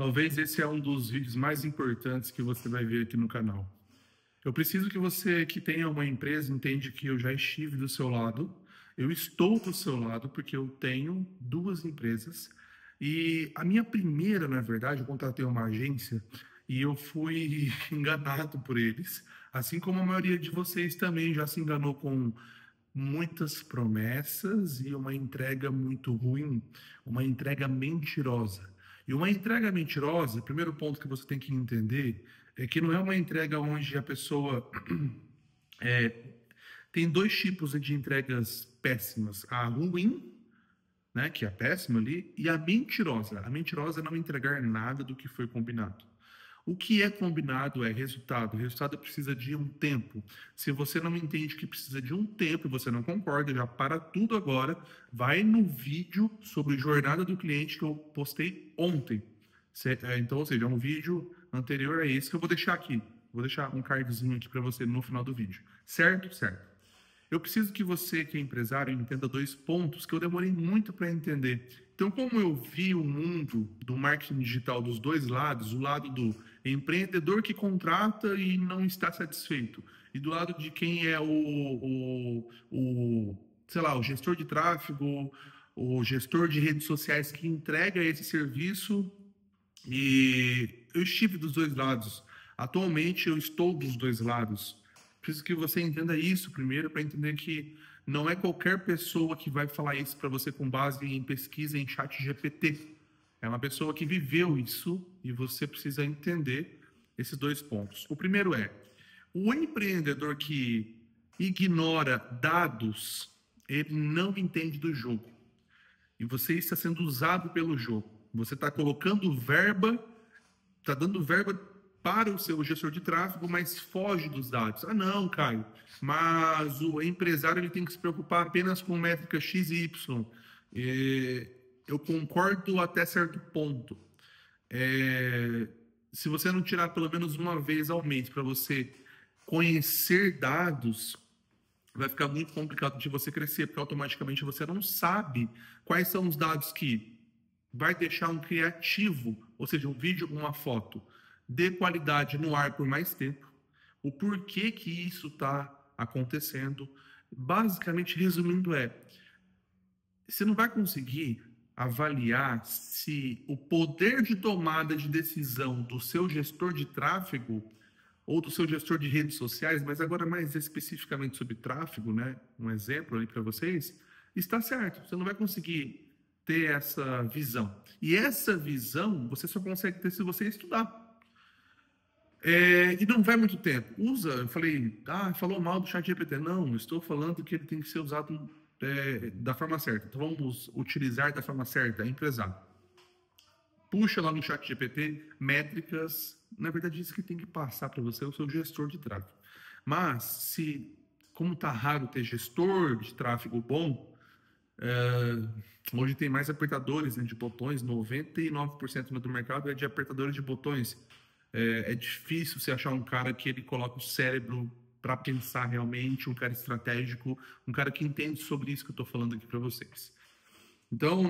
Talvez esse é um dos vídeos mais importantes que você vai ver aqui no canal. Eu preciso que você que tenha uma empresa entenda que eu já estive do seu lado, eu estou do seu lado porque eu tenho duas empresas e a minha primeira, na verdade, eu contratei uma agência e eu fui enganado por eles, assim como a maioria de vocês também já se enganou com muitas promessas e uma entrega muito ruim, uma entrega mentirosa. E uma entrega mentirosa, o primeiro ponto que você tem que entender é que não é uma entrega onde a pessoa tem dois tipos de entregas péssimas: a ruim, né, que é a péssima ali, e a mentirosa. A mentirosa é não entregar nada do que foi combinado. O que é combinado é resultado. O resultado precisa de um tempo. Se você não entende que precisa de um tempo e você não concorda, já para tudo agora. Vai no vídeo sobre jornada do cliente que eu postei ontem. Então, ou seja, é um vídeo anterior a esse que eu vou deixar aqui. Vou deixar um cardzinho aqui para você no final do vídeo. Certo? Certo. Eu preciso que você, que é empresário, entenda dois pontos que eu demorei muito para entender. Então, como eu vi o mundo do marketing digital dos dois lados, o lado do empreendedor que contrata e não está satisfeito, e do lado de quem é sei lá, o gestor de tráfego, o gestor de redes sociais que entrega esse serviço, e eu estive dos dois lados. Atualmente, eu estou dos dois lados. Preciso que você entenda isso primeiro, para entender que não é qualquer pessoa que vai falar isso para você com base em pesquisa em chat GPT. É uma pessoa que viveu isso e você precisa entender esses dois pontos. O primeiro é, o empreendedor que ignora dados, ele não entende do jogo. E você está sendo usado pelo jogo. Você está colocando verba, está dando verba para o seu gestor de tráfego, mas foge dos dados. Ah, não, Caio, mas o empresário ele tem que se preocupar apenas com métrica X e Y. Eu concordo até certo ponto. Se você não tirar pelo menos uma vez ao mês para você conhecer dados, vai ficar muito complicado de você crescer, porque automaticamente você não sabe quais são os dados que vai deixar um criativo, ou seja, um vídeo, uma foto, de qualidade no ar por mais tempo, o porquê que isso está acontecendo. Basicamente, resumindo, você não vai conseguir avaliar se o poder de tomada de decisão do seu gestor de tráfego ou do seu gestor de redes sociais, mas agora mais especificamente sobre tráfego, né? Um exemplo ali para vocês, está certo. Você não vai conseguir ter essa visão. E essa visão você só consegue ter se você estudar. E não vai muito tempo. Eu falei, falou mal do chat GPT. Não, estou falando que ele tem que ser usado da forma certa. Então vamos utilizar da forma certa, empresário. Puxa lá no chat GPT métricas. Na verdade, isso que tem que passar para você é o seu gestor de tráfego. Mas, como está raro ter gestor de tráfego bom, hoje tem mais apertadores, né, de botões, 99% do mercado é de apertadores de botões. É difícil você achar um cara que ele coloca o cérebro para pensar realmente, um cara estratégico, um cara que entende sobre isso que eu estou falando aqui para vocês. Então,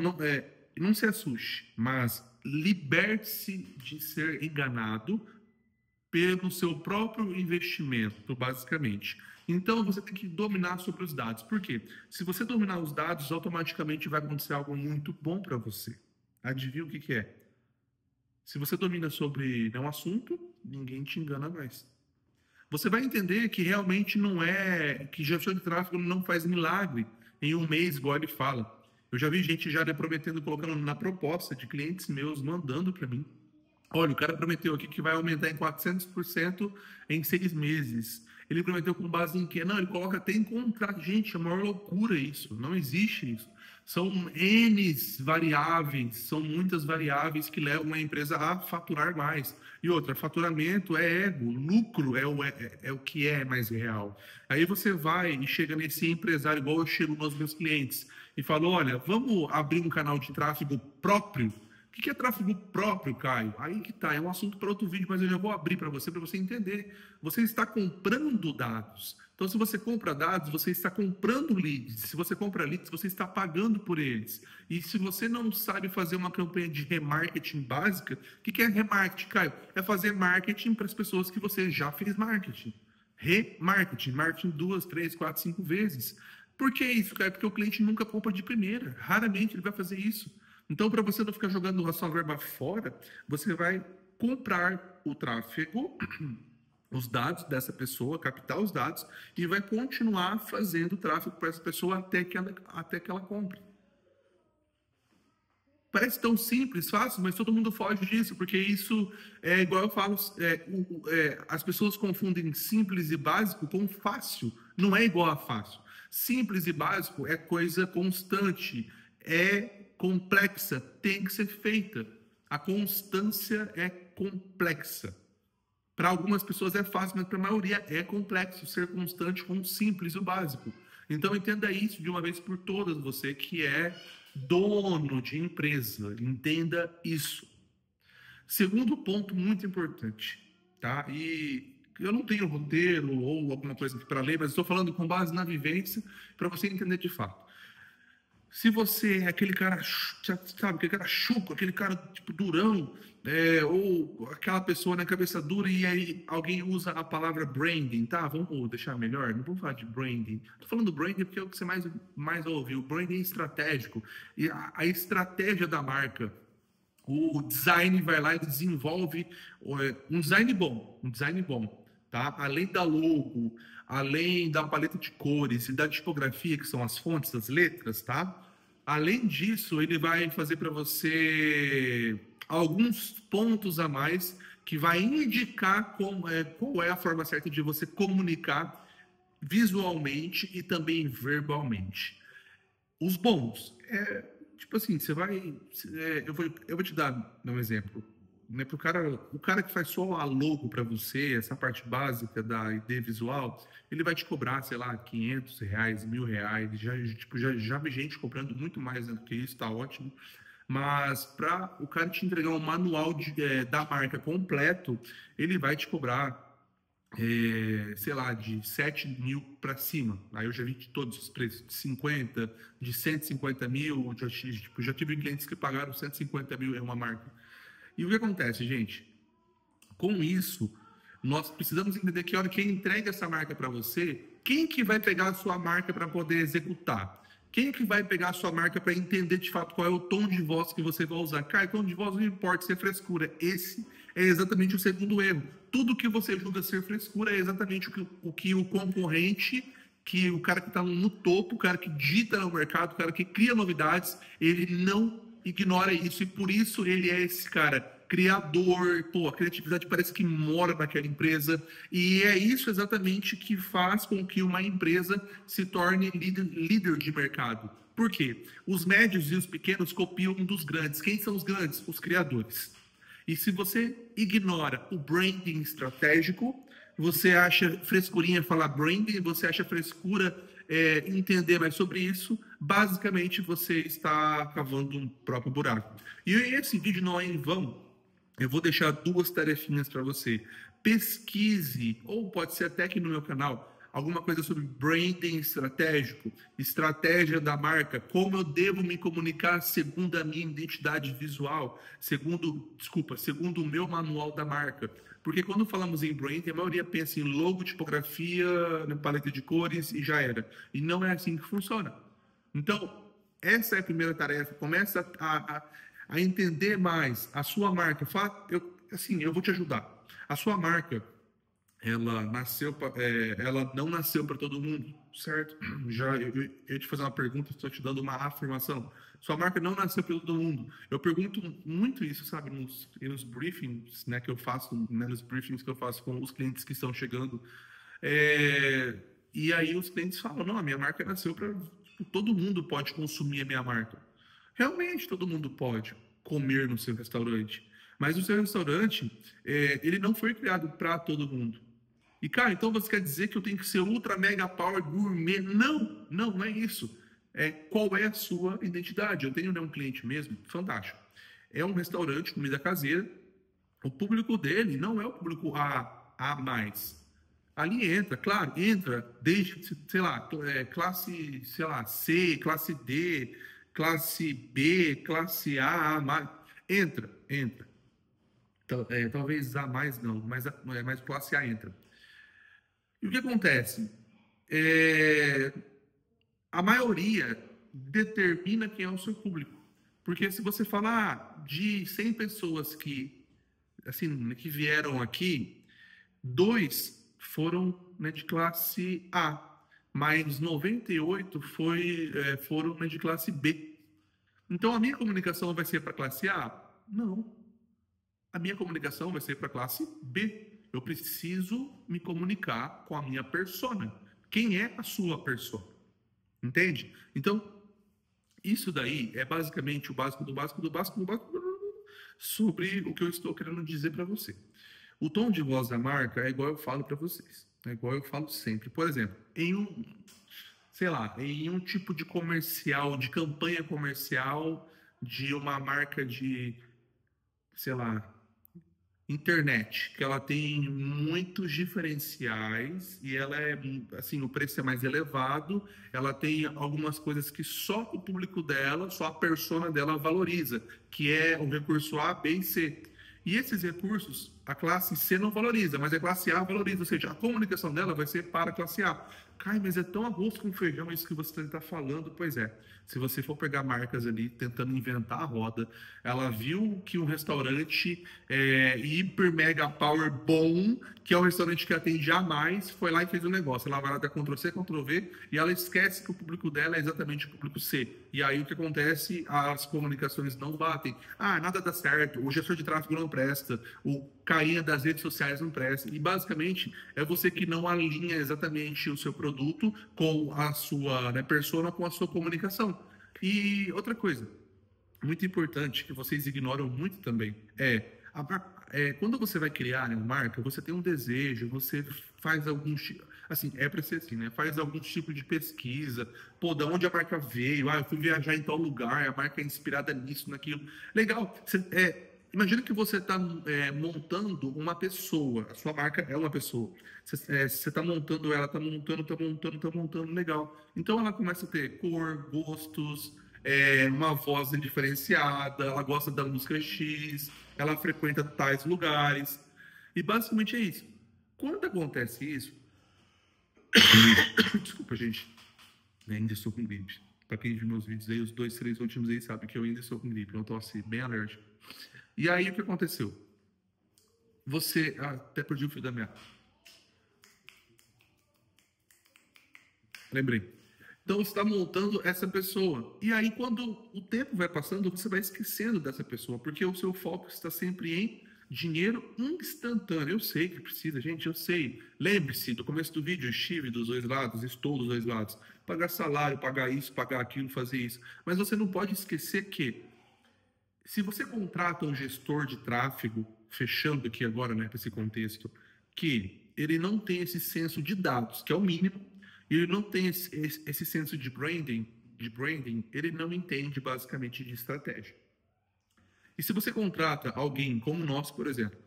não se assuste, mas liberte-se de ser enganado pelo seu próprio investimento, basicamente. Então, você tem que dominar sobre os dados. Por quê? Se você dominar os dados, automaticamente vai acontecer algo muito bom para você. Adivinha o que é? Se você domina sobre um assunto, ninguém te engana mais. Você vai entender que realmente não é... que gestor de tráfego não faz milagre em um mês, igual ele fala. Eu já vi gente já prometendo, colocando na proposta de clientes meus, mandando para mim. Olha, o cara prometeu aqui que vai aumentar em 400% em 6 meses. Ele prometeu com base em quê? Não, ele coloca até em contrato. Gente, é uma loucura isso. Não existe isso. São N variáveis, são muitas variáveis que levam a empresa a faturar mais. E outra, faturamento é ego, lucro é o que é mais real. Aí você vai e chega nesse empresário, igual eu chego nos meus clientes, e falo, olha, vamos abrir um canal de tráfego próprio O que é tráfego próprio, Caio? Aí que tá, é um assunto para outro vídeo, mas eu já vou abrir para você entender. Você está comprando dados. Então, se você compra dados, você está comprando leads. Se você compra leads, você está pagando por eles. E se você não sabe fazer uma campanha de remarketing básica, o que é remarketing, Caio? É fazer marketing para as pessoas que você já fez marketing. Remarketing, marketing 2, 3, 4, 5 vezes. Por que isso, Caio? Porque o cliente nunca compra de primeira. Raramente ele vai fazer isso. Então, para você não ficar jogando a sua verba fora, você vai comprar o tráfego, os dados dessa pessoa, captar os dados e vai continuar fazendo tráfego para essa pessoa até que ela compre. Parece tão simples, fácil, mas todo mundo foge disso, porque isso é igual eu falo, as pessoas confundem simples e básico com fácil. Não é igual a fácil. Simples e básico é coisa constante, é complexa, tem que ser feita. A constância é complexa. Para algumas pessoas é fácil, mas para a maioria é complexo ser constante com o simples e o básico. Então entenda isso de uma vez por todas, você que é dono de empresa, entenda isso. Segundo ponto muito importante, tá? E eu não tenho roteiro ou alguma coisa para ler, mas estou falando com base na vivência para você entender de fato. Se você é aquele cara, sabe, aquele cara chuco, aquele cara tipo durão, ou aquela pessoa na cabeça dura e aí alguém usa a palavra branding, tá? Vamos deixar melhor? Não vamos falar de branding. Tô falando branding porque é o que você mais ouve. O branding é estratégico. E a estratégia da marca, o design vai lá e desenvolve um design bom, tá? Além da logo, além da paleta de cores e da tipografia, que são as fontes, as letras, tá? Além disso, ele vai fazer para você alguns pontos a mais que vai indicar qual é a forma certa de você comunicar visualmente e também verbalmente. Os bons, tipo assim, você vai. Eu vou te dar um exemplo. Né, o cara que faz só a logo para você, essa parte básica da ID visual, ele vai te cobrar, sei lá, R$ 500, R$ 1.000. Já vi gente cobrando muito mais do que isso, tá ótimo. Mas para o cara te entregar um manual da marca completo, ele vai te cobrar sei lá, de 7 mil para cima. Aí eu já vi de todos os preços, de 50, de 150 mil, já tive clientes que pagaram 150 mil em uma marca. E o que acontece, gente? Com isso, nós precisamos entender que a hora que entrega essa marca para você, quem que vai pegar a sua marca para poder executar? Quem que vai pegar a sua marca para entender de fato qual é o tom de voz que você vai usar? Cara, tom de voz não importa se é frescura. Esse é exatamente o segundo erro. Tudo que você julga ser frescura é exatamente o que o concorrente, que o cara que está no topo, o cara que dita no mercado, o cara que cria novidades, ele não ignora isso e por isso ele é esse cara criador, a criatividade parece que mora naquela empresa e é isso exatamente que faz com que uma empresa se torne líder de mercado. Por quê? Os médios e os pequenos copiam dos grandes. Quem são os grandes? Os criadores. E se você ignora o branding estratégico, você acha frescurinha falar branding, você acha frescura entender mais sobre isso, basicamente você está cavando um próprio buraco. E esse vídeo não é em vão. Eu vou deixar 2 tarefinhas para você. Pesquise, ou pode ser até aqui no meu canal, alguma coisa sobre branding estratégico, estratégia da marca, como eu devo me comunicar segundo a minha identidade visual, segundo o meu manual da marca. Porque quando falamos em branding, a maioria pensa em logo, tipografia, paleta de cores e já era. E não é assim que funciona. Então, essa é a primeira tarefa. Começa a entender mais a sua marca. Eu vou te ajudar. A sua marca, ela não nasceu para todo mundo, certo? Eu ia te fazer uma pergunta, estou te dando uma afirmação. Sua marca não nasceu para todo mundo. Eu pergunto muito isso, sabe, nos briefings, né, que eu faço, né, nos briefings que eu faço com os clientes que estão chegando. E aí os clientes falam, não, a minha marca nasceu para todo mundo pode consumir a minha marca. Realmente todo mundo pode comer no seu restaurante, mas o seu restaurante ele não foi criado para todo mundo. E, cara, então você quer dizer que eu tenho que ser ultra mega power gourmet? Não é isso. Qual é a sua identidade? Eu tenho um cliente mesmo, fantástico. É um restaurante, comida caseira. O público dele não é o público A mais. Ali entra, claro, entra desde, sei lá, classe, sei lá, C, classe D, classe B, classe A mais. Entra. Talvez A mais não, mas classe A entra. E o que acontece? É, a maioria determina quem é o seu público. Porque se você falar de 100 pessoas que, assim, que vieram aqui, dois foram, né, de classe A, mas 98 foram, né, de classe B. Então a minha comunicação vai ser para a classe A? Não. A minha comunicação vai ser para a classe B. Eu preciso me comunicar com a minha persona. Quem é a sua persona? Entende? Então, isso daí é basicamente o básico do básico do básico do básico sobre o que eu estou querendo dizer para você. O tom de voz da marca é igual eu falo para vocês. É igual eu falo sempre. Por exemplo, sei lá, em um tipo de comercial, de campanha comercial de uma marca de, sei lá, internet, que ela tem muitos diferenciais e ela é, assim, o preço é mais elevado, ela tem algumas coisas que só o público dela, só a persona dela valoriza, que é o recurso A, B e C. E esses recursos a classe C não valoriza, mas a classe A valoriza, ou seja, a comunicação dela vai ser para a classe A. Cai, mas é tão arroz com feijão isso que você está falando. Pois é, se você for pegar marcas ali tentando inventar a roda, ela viu que um restaurante hiper mega power bom, que é um restaurante que atende a mais, foi lá e fez o negócio. Ela vai lá dar Ctrl+C, Ctrl+V e ela esquece que o público dela é exatamente o público C. E aí o que acontece? As comunicações não batem. Ah, nada dá certo, o gestor de tráfego não presta, o carinha das redes sociais não presta. E basicamente é você que não alinha exatamente o seu produto com a sua, né, persona, com a sua comunicação. E outra coisa, muito importante, que vocês ignoram muito também, quando você vai criar, né, uma marca, você tem um desejo, você faz alguns, assim, é para ser assim, né? Faz algum tipo de pesquisa, pô, da onde a marca veio, eu fui viajar em tal lugar, a marca é inspirada nisso, naquilo. Legal, imagina que você está montando uma pessoa, a sua marca é uma pessoa. Você está montando ela, está montando, legal. Então ela começa a ter cor, gostos, uma voz diferenciada, ela gosta da música X, ela frequenta tais lugares. E basicamente é isso. Quando acontece isso, desculpa, gente, ainda estou com gripe. Para quem viu meus vídeos aí, os 2, 3 últimos aí, sabe que eu ainda estou com gripe, eu estou assim, bem alérgico. E aí o que aconteceu? Você. Até perdi o fio da meada. Lembrei. Então você está montando essa pessoa. E aí, quando o tempo vai passando, você vai esquecendo dessa pessoa, porque o seu foco está sempre em dinheiro instantâneo. Eu sei que precisa, gente, eu sei. Lembre-se, do começo do vídeo, eu estive dos dois lados, estou dos dois lados. Pagar salário, pagar isso, pagar aquilo, fazer isso. Mas você não pode esquecer que, se você contrata um gestor de tráfego, fechando aqui agora, né, para esse contexto, que ele não tem esse senso de dados, que é o mínimo, e ele não tem esse senso de branding, ele não entende basicamente de estratégia. E se você contrata alguém como nós, por exemplo,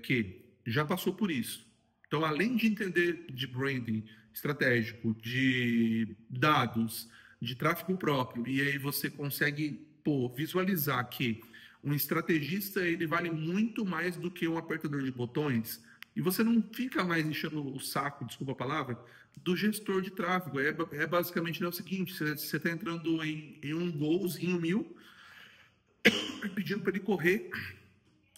que já passou por isso, então além de entender de branding estratégico, de dados, de tráfego próprio, e aí você consegue visualizar que um estrategista ele vale muito mais do que um apertador de botões, e você não fica mais enchendo o saco, desculpa a palavra, do gestor de tráfego. É basicamente, né, o seguinte: você está entrando em um golzinho 1000, pedindo para ele correr,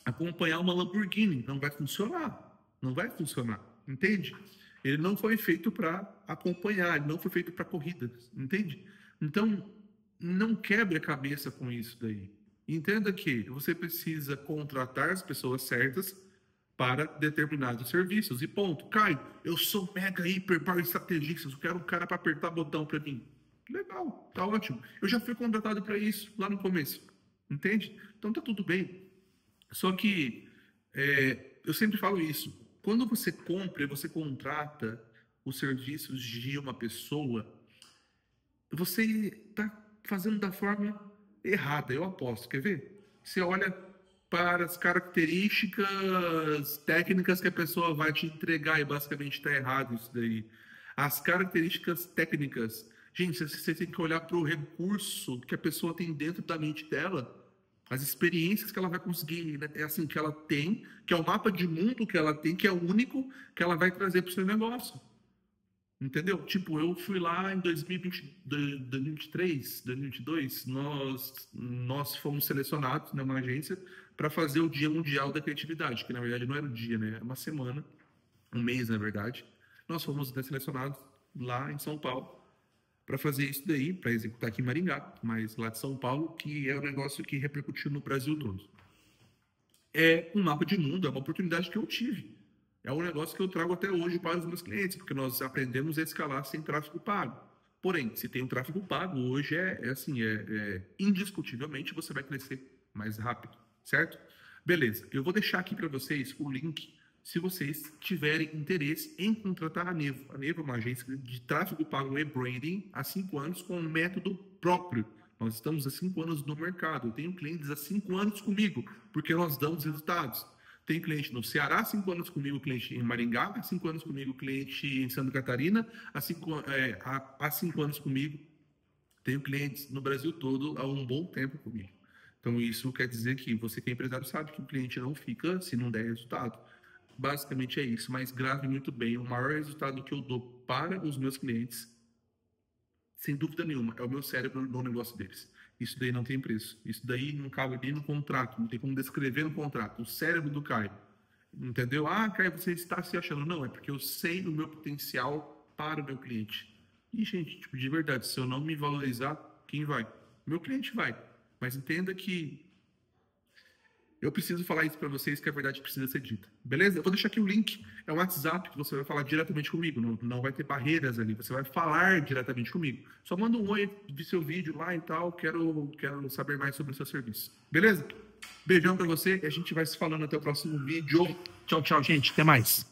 acompanhar uma Lamborghini. Não vai funcionar. Não vai funcionar. Entende? Ele não foi feito para acompanhar, ele não foi feito para corridas. Entende? Então, não quebre a cabeça com isso daí. Entenda que você precisa contratar as pessoas certas para determinados serviços. E ponto. Caio, eu sou mega, hiper, power estrategista. Eu quero um cara para apertar botão para mim. Legal, tá ótimo. Eu já fui contratado para isso lá no começo. Entende? Então tá tudo bem. Só que eu sempre falo isso. Quando você compra e você contrata os serviços de uma pessoa, você está fazendo da forma errada, eu aposto. Quer ver? Você olha para as características técnicas que a pessoa vai te entregar e basicamente está errado isso daí. As características técnicas. Gente, você tem que olhar para o recurso que a pessoa tem dentro da mente dela, as experiências que ela vai conseguir, né? É assim, que ela tem, que é o mapa de mundo que ela tem, que é o único que ela vai trazer para o seu negócio. Entendeu? Tipo, eu fui lá em 2020, 2023, 2022, nós fomos selecionados numa agência para fazer o Dia Mundial da Criatividade, que na verdade não era o dia, né? Era uma semana, um mês, na verdade. Nós fomos, né, selecionados lá em São Paulo para fazer isso daí, para executar aqui em Maringá, mas lá de São Paulo, que é um negócio que repercutiu no Brasil todo. É um mapa de mundo, é uma oportunidade que eu tive. É um negócio que eu trago até hoje para os meus clientes, porque nós aprendemos a escalar sem tráfego pago. Porém, se tem um tráfego pago, hoje indiscutivelmente você vai crescer mais rápido, certo? Beleza, eu vou deixar aqui para vocês o link se vocês tiverem interesse em contratar a Nevo. A Nevo é uma agência de tráfego pago e branding há 5 anos com um método próprio. Nós estamos há 5 anos no mercado. Eu tenho clientes há 5 anos comigo, porque nós damos resultados. Tem cliente no Ceará, há 5 anos comigo, cliente em Maringá, há 5 anos comigo, cliente em Santa Catarina, há 5 anos comigo. Tenho clientes no Brasil todo há um bom tempo comigo. Então, isso quer dizer que você que é empresário sabe que o cliente não fica se não der resultado. Basicamente é isso, mas grave muito bem. O maior resultado que eu dou para os meus clientes, sem dúvida nenhuma, é o meu cérebro no negócio deles. Isso daí não tem preço. Isso daí não cabe nem no contrato, não tem como descrever no contrato. O cérebro do Caio. Entendeu? Ah, Caio, você está se achando. Não, é porque eu sei do meu potencial para o meu cliente. E, gente, tipo, de verdade, se eu não me valorizar, quem vai? Meu cliente vai. Mas entenda que eu preciso falar isso para vocês, que a verdade precisa ser dita. Beleza? Eu vou deixar aqui o link. É um WhatsApp que você vai falar diretamente comigo. Não vai ter barreiras ali. Você vai falar diretamente comigo. Só manda um oi, vi seu vídeo lá e tal. Quero saber mais sobre o seu serviço. Beleza? Beijão para você e a gente vai se falando até o próximo vídeo. Tchau, tchau, gente. Até mais.